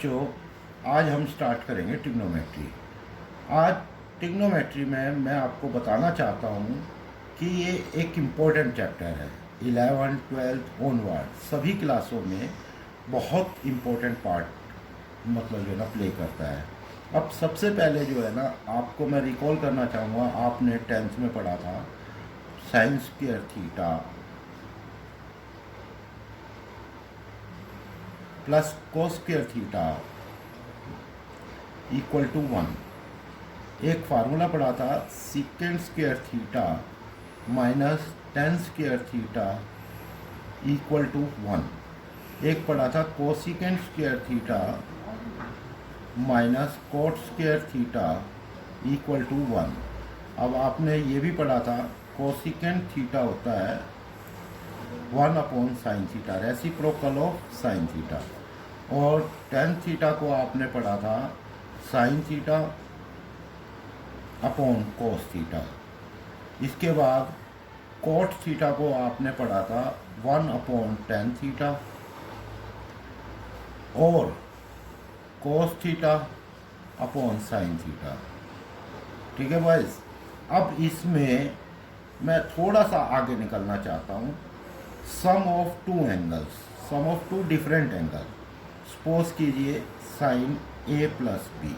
बच्चों, आज हम स्टार्ट करेंगे ट्रिग्नोमेट्री। आज ट्रिग्नोमेट्री में मैं आपको बताना चाहता हूँ कि ये एक इम्पोर्टेंट चैप्टर है। 11, 12 ऑनवर्ड सभी क्लासों में बहुत इम्पोर्टेंट पार्ट मतलब जो है ना प्ले करता है। अब सबसे पहले जो है ना आपको मैं रिकॉल करना चाहूँगा, आपने 10th में पढ़ा था sine square theta plus cos square theta equal to 1। एक फार्मूला पढ़ा था secant square theta minus tan square theta equal to 1। एक पढ़ा था cosecant square theta minus cot square theta equal to 1। अब आपने ये भी पढ़ा था कोसिकेंड थीटा होता है 1 upon sine theta, reciprocal of sine theta. और टेन थीटा को आपने पढ़ा था sign theta upon cos theta. इसके बाद कोट थीटा को आपने पढ़ा था 1 अपॉन टेन थीटा और कोस थीटा अपॉन साइन थीटा। ठीक है बॉयज। अब इसमें मैं थोड़ा सा आगे निकलना चाहता हूँ। Sum of two angles, sum of two different angle. Suppose कीजिए साइन ए प्लस बी।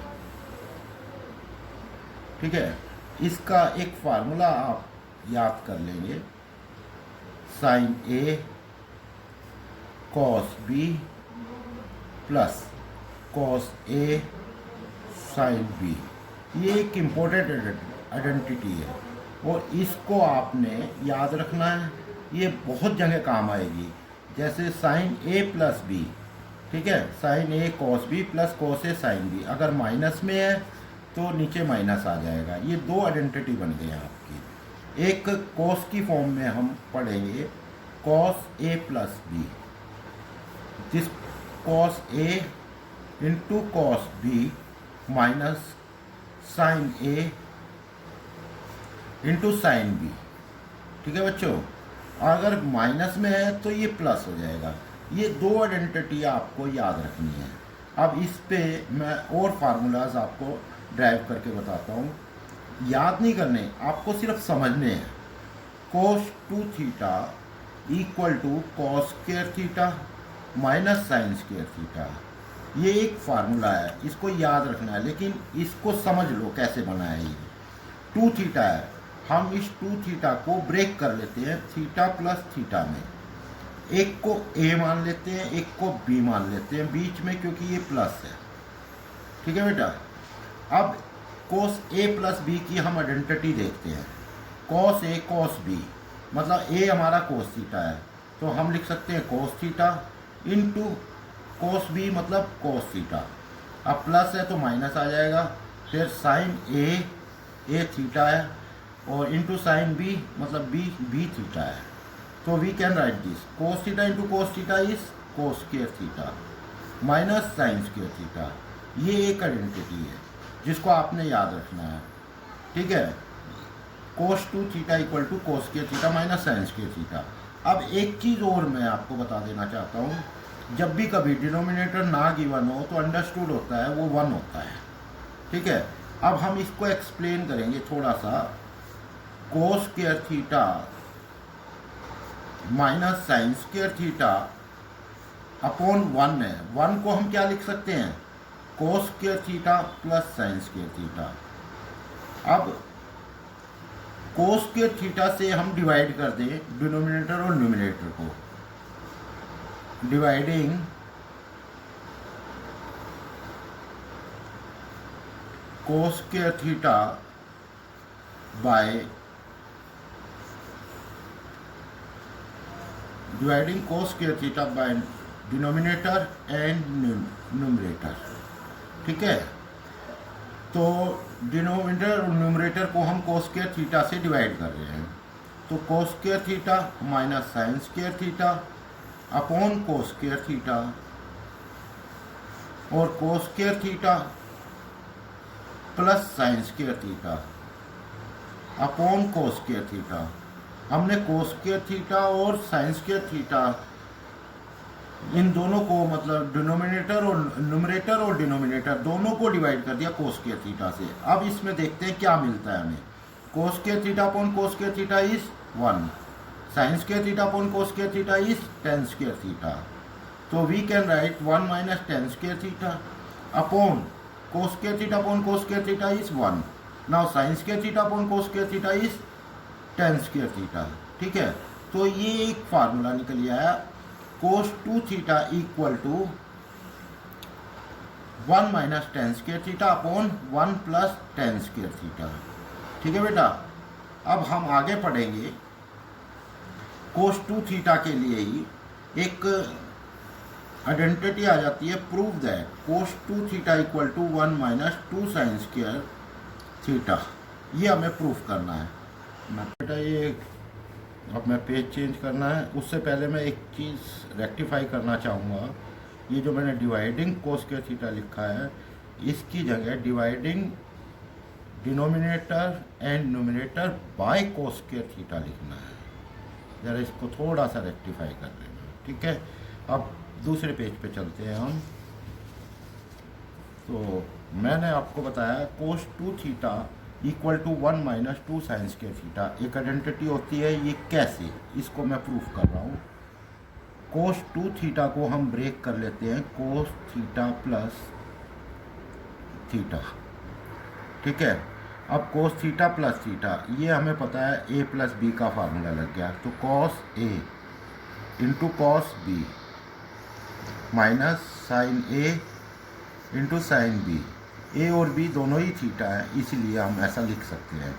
ठीक है, इसका एक फार्मूला आप याद कर लेंगे, sine A cos B plus cos A sine B. ये एक इम्पोर्टेंट आइडेंटिटी है और इसको आपने याद रखना है। ये बहुत जगह काम आएगी, जैसे साइन ए प्लस बी। ठीक है, sine A cos B plus cos A sine B. अगर माइनस में है तो नीचे माइनस आ जाएगा। ये दो आइडेंटिटी बन गई हैं आपकी। एक कॉस की फॉर्म में हम पढ़ेंगे कॉस ए प्लस बी, जिस cos A into cos B minus sine A into sine B. ठीक है बच्चों, अगर माइनस में है तो ये प्लस हो जाएगा। ये दो आइडेंटिटी आपको याद रखनी है। अब इस पे मैं और फार्मूलाज आपको ड्राइव करके बताता हूँ। याद नहीं करने, आपको सिर्फ समझने हैं। Cos two theta equal to cos square theta minus sine square theta. ये एक फार्मूला है, इसको याद रखना है, लेकिन इसको समझ लो कैसे बना है। ये टू थीटा है, हम इस टू थीटा को ब्रेक कर लेते हैं थीटा प्लस थीटा में। एक को ए मान लेते हैं, एक को बी मान लेते हैं बीच में, क्योंकि ये प्लस है। ठीक है बेटा। अब कोस ए प्लस बी की हम आइडेंटिटी देखते हैं। कोस ए कोस बी मतलब ए हमारा कोस थीटा है, तो हम लिख सकते हैं cos theta into cos B मतलब कोस थीटा। अब प्लस है तो माइनस आ जाएगा। फिर साइन ए थीटा है और इंटू साइन बी मतलब बी थीटा है। तो we can write this cos theta into cos theta is cos square theta minus sine square theta. ये एक आइडेंटिटी है जिसको आपने याद रखना है। ठीक है, cos two theta equal to cos square theta minus sine square theta. अब एक चीज़ और मैं आपको बता देना चाहता हूँ, जब भी कभी डिनोमिनेटर ना गिवन हो तो अंडरस्टूड होता है वो 1 होता है। ठीक है, अब हम इसको एक्सप्लेन करेंगे थोड़ा सा। Cos square theta minus sine square theta upon 1 है। 1 को हम क्या लिख सकते हैं, cos square theta plus sine square theta. अब कोस स्क्वायर थीटा से हम डिवाइड कर दें डिनोमिनेटर और न्यूमरेटर को। Dividing cos square theta by dividing cos square theta by denominator and numerator. ठीक है, तो डिनोमिनेटर और न्यूमरेटर को हम कोस स्क्वायर थीटा से डिवाइड कर रहे हैं। तो cos square theta minus sine square theta upon cos square theta और cos square theta plus sine square theta upon cos square theta. हमने कोस स्क्वायर थीटा और साइन स्क्वायर थीटा इन दोनों को मतलब डिनोमिनेटर और न्यूमरेटर और डिनोमिनेटर दोनों को डिवाइड कर दिया कोस स्क्वायर थीटा से। अब इसमें देखते हैं क्या मिलता है हमें। Cos square theta upon cos square theta is 1, sine square theta upon cos square theta is tan square theta. तो we can write 1 minus tan square theta upon cos square theta upon cos square theta is 1। Now sine square theta upon cos square theta is tan square theta. ठीक है, तो ये एक formula निकल आया, cos 2 theta equal to 1 minus tan square theta upon 1 plus tan square theta. ठीक है बेटा, अब हम आगे पढ़ेंगे। cos 2 थीटा के लिए ही एक आइडेंटिटी आ जाती है, prove that cos 2 theta equal to 1 minus 2 sine square theta. ये हमें प्रूफ करना है बेटा। ये अब मैं पेज चेंज करना है, उससे पहले मैं एक चीज़ रेक्टिफाई करना चाहूँगा। ये जो मैंने डिवाइडिंग कोस स्क्वायर थीटा लिखा है, इसकी जगह dividing denominator and numerator by cos square theta लिखना है। ज़रा इसको थोड़ा सा रेक्टिफाई कर लेना, ठीक है। अब दूसरे पेज पे चलते हैं हम। तो मैंने आपको बताया cos 2 theta equal to 1 minus 2 sine square theta एक आइडेंटिटी होती है। ये कैसे, इसको मैं प्रूफ कर रहा हूँ। कोस 2 थीटा को हम ब्रेक कर लेते हैं कोस थीटा प्लस थीटा। ठीक है, अब कोस थीटा प्लस थीटा, ये हमें पता है ए प्लस बी का फार्मूला लग गया। तो cos A into cos B minus sine A into sine B. A और बी दोनों ही थीटा है, इसलिए हम ऐसा लिख सकते हैं।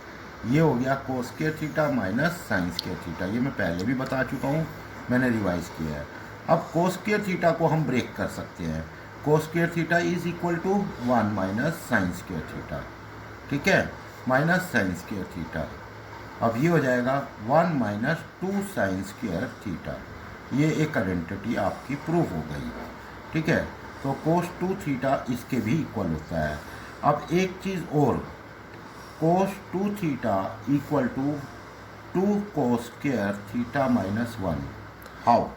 ये हो गया cos square theta minus sine square theta. ये मैं पहले भी बता चुका हूँ, मैंने रिवाइज किया है। अब कोस स्क्वायर थीटा को हम ब्रेक कर सकते हैं। Cos square theta is equal to 1 minus sine square theta. ठीक है, माइनस साइन स्क्वायर थीटा। अब ये हो जाएगा 1 माइनस 2 साइन स्क्वायर थीटा। ये एक आइडेंटिटी आपकी प्रूव हो गई। ठीक है, तो कोस 2 थीटा इसके भी इक्वल होता है। अब एक चीज़ और, cos 2 theta equal to 2 cos square theta minus 1। How,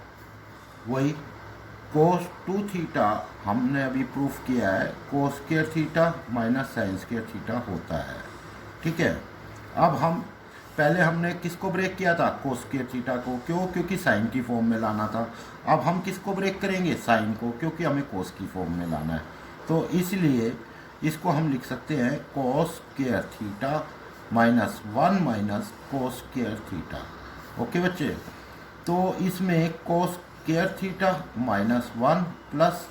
वही कोस 2 थीटा हमने अभी प्रूफ किया है, cos square theta minus sine square theta होता है। ठीक है, अब हम पहले हमने किसको ब्रेक किया था, कोस स्क्वायर थीटा को। क्यों, क्योंकि साइन की फॉर्म में लाना था। अब हम किसको ब्रेक करेंगे, साइन को, क्योंकि हमें कोस की फॉर्म में लाना है। तो इसलिए इसको हम लिख सकते हैं cos square theta minus 1 minus cos square theta. Okay बच्चे, तो इसमें cos square theta minus 1 plus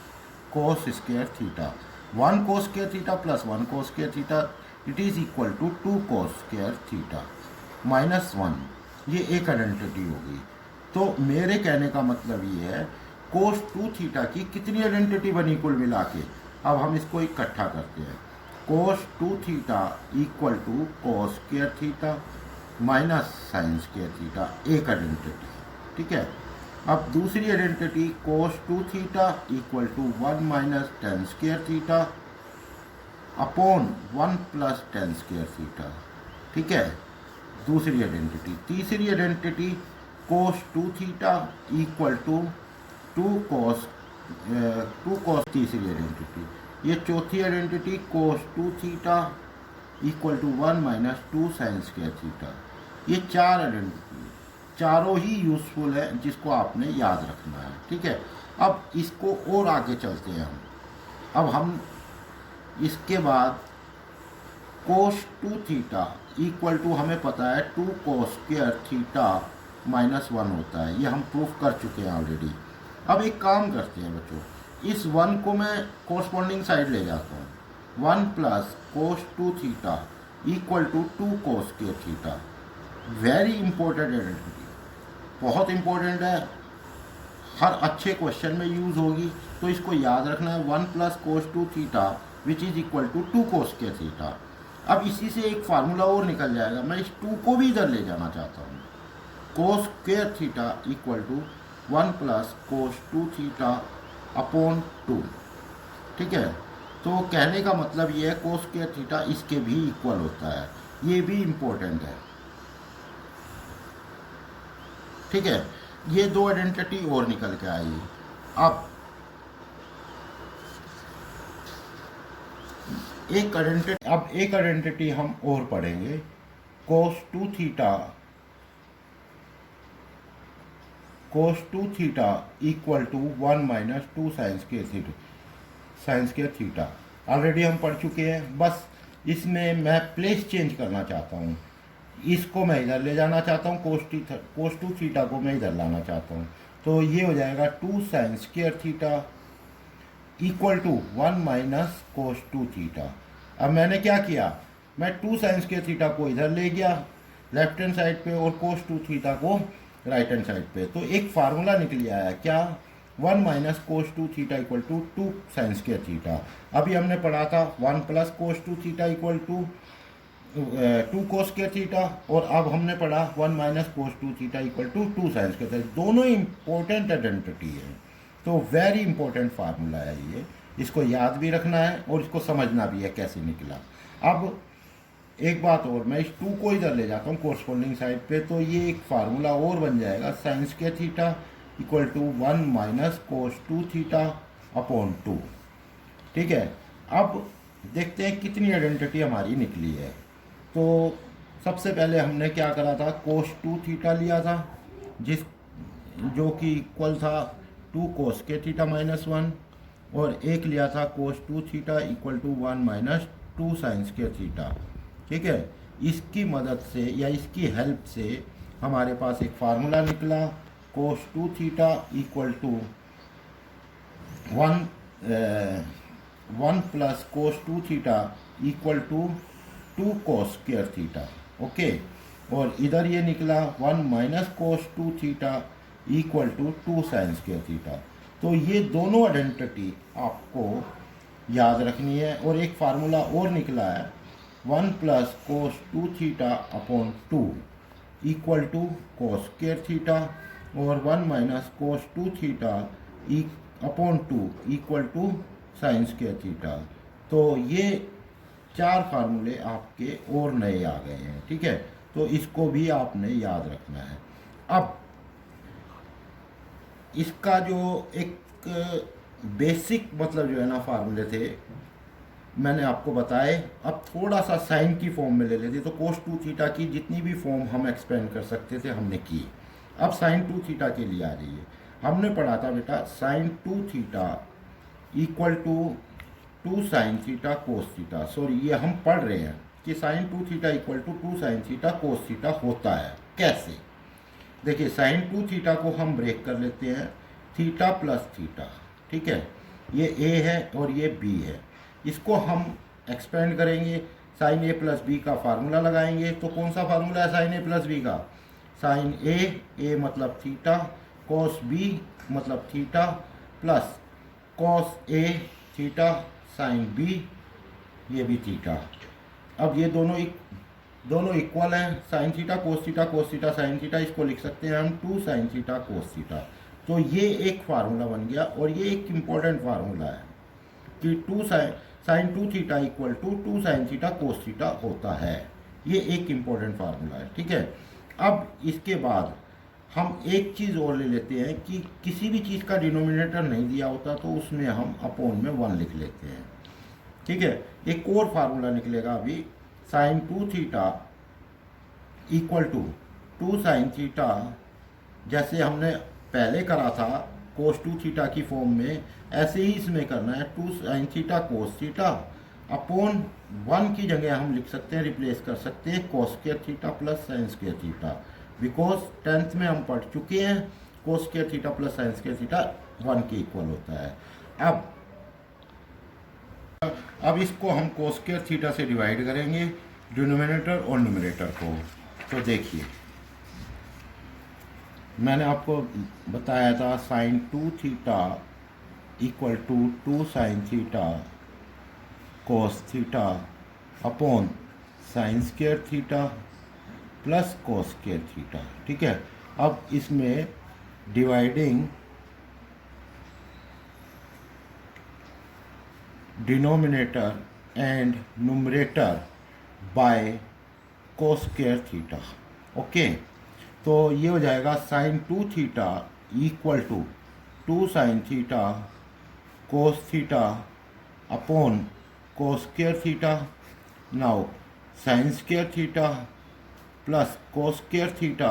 cos square theta, 1 cos square theta plus 1 cos square theta, it is equal to 2 cos square theta minus 1। ये एक identity होगी। तो मेरे कहने का मतलब ये है, कोस 2 थीटा की कितनी आइडेंटिटी बनी कुल मिला के। अब हम इसको इकट्ठा करते हैं। Cos 2 theta equal to cos square theta minus sine square theta, एक आइडेंटिटी। ठीक है, अब दूसरी identity cos 2 theta equal to 1 minus tan square theta upon 1 plus tan square theta. ठीक है, दूसरी आइडेंटिटी। तीसरी identity cos 2 theta equal to 2 cos तीसरी आइडेंटिटी। ये चौथी identity cos 2 theta equal to 1 minus 2 sine square theta. ये चार identity, चारों ही यूजफुल है, जिसको आपने याद रखना है। ठीक है, अब इसको और आगे चलते हैं हम। अब हम इसके बाद कोस 2 थीटा इक्वल टू, हमें पता है 2 कोस स्क्वायर थीटा माइनस 1 होता है। ये हम प्रूफ कर चुके हैं ऑलरेडी। अब एक काम करते हैं बच्चों, इस 1 को मैं कोरस्पॉन्डिंग साइड ले जाता हूँ। 1 plus cos 2 theta equal to 2 cos square theta. Very important identity, बहुत इंपॉर्टेंट है, हर अच्छे क्वेश्चन में यूज़ होगी। तो इसको याद रखना है, 1 plus cos 2 theta which is equal to 2 cos square theta. अब इसी से एक फार्मूला और निकल जाएगा, मैं इस 2 को भी इधर ले जाना चाहता हूँ। Cos square theta equal to 1 plus cos 2 theta upon 2। ठीक है, तो कहने का मतलब ये है कोस स्क्वायर थीटा इसके भी इक्वल होता है। ये भी इम्पोर्टेंट है। ठीक है, ये दो आइडेंटिटी और निकल के आई। अब एक आइडेंटिटी हम और पढ़ेंगे, cos 2 theta equal to 1 minus 2 sine square theta. Already हम पढ़ चुके हैं, बस इसमें मैं प्लेस चेंज करना चाहता हूँ। इसको मैं इधर ले जाना चाहता हूँ, cos 2 थीटा को मैं इधर लाना चाहता हूँ। तो ये हो जाएगा 2 sine square theta equal to 1 minus cos 2 theta. अब मैंने क्या किया, मैं 2 साइन स्क्वायर थीटा को इधर ले गया लेफ्ट हैंड साइड पे और cos 2 थीटा को राइट हैंड साइड पे। तो एक फार्मूला निकल आया क्या, 1 minus cos 2 theta equal to 2 sine square theta. अभी हमने पढ़ा था 1 plus cos 2 theta equal to 2 cos square theta, और अब हमने पढ़ा 1 minus cos 2 theta equal to 2 sine square theta. दोनों इंपॉर्टेंट आइडेंटिटी है, तो वेरी इंपॉर्टेंट फार्मूला है ये, इसको याद भी रखना है और इसको समझना भी है कैसे निकला। अब एक बात और, मैं इस 2 को इधर ले जाता हूँ कोरस्पॉन्डिंग साइड पे, तो ये एक फार्मूला और बन जाएगा sine square theta equal to 1 minus cos 2 theta upon 2। ठीक है, अब देखते हैं कितनी आइडेंटिटी हमारी निकली है। तो सबसे पहले हमने क्या करा था, cos 2 थीटा लिया था जो कि इक्वल था 2 cos के थीटा माइनस 1, और एक लिया था cos 2 theta equal to 1 minus 2 sine square theta. ठीक है, इसकी मदद से या इसकी हेल्प से हमारे पास एक फार्मूला निकला, cos 2 theta equal to 1 plus cos 2 theta equal to 2 cos square theta. Okay, और इधर ये निकला 1 minus cos 2 theta equal to 2 sine square theta. तो ये दोनों आइडेंटिटी आपको याद रखनी है। और एक फार्मूला और निकला है 1 plus cos 2 theta upon 2 equal to cos square theta, और 1 minus cos 2 theta upon 2 equal to sine square theta. तो ये 4 फार्मूले आपके और नए आ गए हैं। ठीक है, तो इसको भी आपने याद रखना है। अब इसका जो एक बेसिक मतलब जो है ना फार्मूले थे मैंने आपको बताए, अब थोड़ा सा साइन की फॉर्म में ले लेते। तो cos 2 थीटा की जितनी भी फॉर्म हम एक्सपेंड कर सकते थे हमने की। अब साइन 2 थीटा के लिए आ जाइए। हमने पढ़ा था बेटा sine 2 theta equal to 2 sine theta cos theta. Sorry, ये हम पढ़ रहे हैं कि sine 2 theta equal to 2 sine theta cos theta होता है। कैसे, देखिए साइन 2 थीटा को हम ब्रेक कर लेते हैं थीटा प्लस थीटा। ठीक है, ये ए है और ये बी है, इसको हम एक्सपेंड करेंगे, साइन ए प्लस बी का फार्मूला लगाएंगे। तो कौन सा फार्मूला है साइन ए प्लस बी का, साइन ए मतलब थीटा, कॉस बी मतलब थीटा, प्लस कॉस ए थीटा साइन बी, ये भी थीटा। अब ये दोनों इक्वल हैं, sign theta cos theta sine theta, इसको लिख सकते हैं हम 2 साइन थीटा कोस थीटा। तो ये एक फार्मूला बन गया, और ये एक इम्पॉर्टेंट फार्मूला है कि 2 sine 2 theta equal to 2 sine theta cos theta होता है। ये एक इम्पॉर्टेंट फार्मूला है। ठीक है, अब इसके बाद हम एक चीज़ और ले लेते हैं कि किसी भी चीज़ का डिनोमिनेटर नहीं दिया होता तो उसमें हम अपॉन में 1 लिख लेते हैं। ठीक है, एक और फार्मूला निकलेगा अभी, sine 2 theta equal to 2 sine theta, जैसे हमने पहले करा था कोस 2 थीटा की फॉर्म में, ऐसे ही इसमें करना है 2 sine theta cos theta upon 1 की जगह हम लिख सकते हैं, रिप्लेस कर सकते हैं cos square theta plus sine square theta, because 10th में हम पढ़ चुके हैं cos square theta plus sine square theta 1 के इक्वल होता है। अब इसको हम कोस स्क्वायर थीटा से डिवाइड करेंगे डिनोमिनेटर और न्यूमरेटर को। तो देखिए मैंने आपको बताया था sine 2 theta equal to 2 sine theta cos theta upon sine square theta plus cos square theta. ठीक है, अब इसमें dividing denominator and numerator by cos square theta. Okay, तो ये हो जाएगा sine 2 theta equal to 2 sine theta cos theta upon cos square theta. Now sine square theta plus cos square theta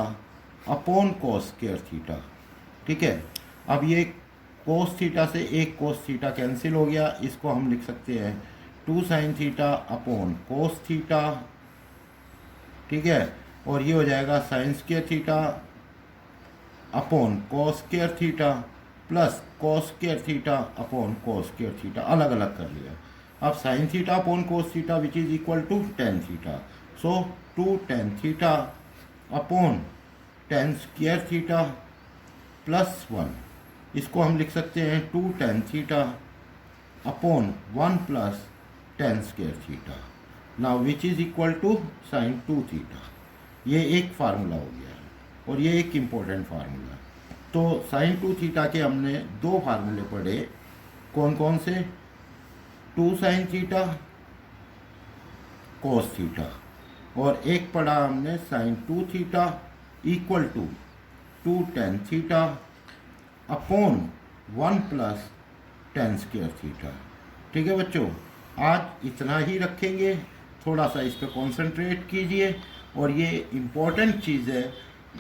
upon cos square theta. ठीक है, अब ये cos theta से एक कोस थीटा कैंसिल हो गया, इसको हम लिख सकते हैं 2 sine theta upon cos theta. ठीक है, और ये हो जाएगा sine square theta upon cos square theta plus cos square theta upon cos square theta, अलग अलग कर लिया। अब sine theta upon cos theta which is equal to tan theta, so 2 tan theta upon tan square theta plus 1, इसको हम लिख सकते हैं 2 tan theta upon 1 plus tan square theta. Now which is equal to sine 2 theta. ये एक formula हो गया है और ये एक इम्पोर्टेंट फार्मूला है। तो साइन 2 थीटा के हमने दो फार्मूले पढ़े, कौन कौन से? 2 साइन थीटा कोस थीटा, और एक पढ़ा हमने sine 2 theta equal to 2 tan theta upon 1 plus tan square theta. ठीक है बच्चों, आज इतना ही रखेंगे, थोड़ा सा इस पर कॉन्सेंट्रेट कीजिए। और ये इम्पोर्टेंट चीज़ है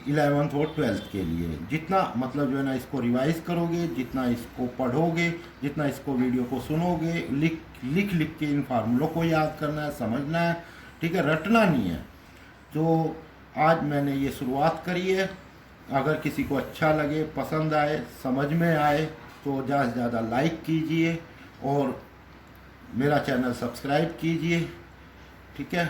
11th और 12th के लिए। जितना मतलब जो है ना इसको रिवाइज करोगे, जितना इसको पढ़ोगे, जितना इसको वीडियो को सुनोगे, लिख के इन फार्मूलों को याद करना है, समझना है। ठीक है, रटना नहीं है। तो आज मैंने ये शुरुआत करी है, अगर किसी को अच्छा लगे, पसंद आए, समझ में आए तो ज़्यादा से ज़्यादा लाइक कीजिए और मेरा चैनल सब्सक्राइब कीजिए। ठीक है।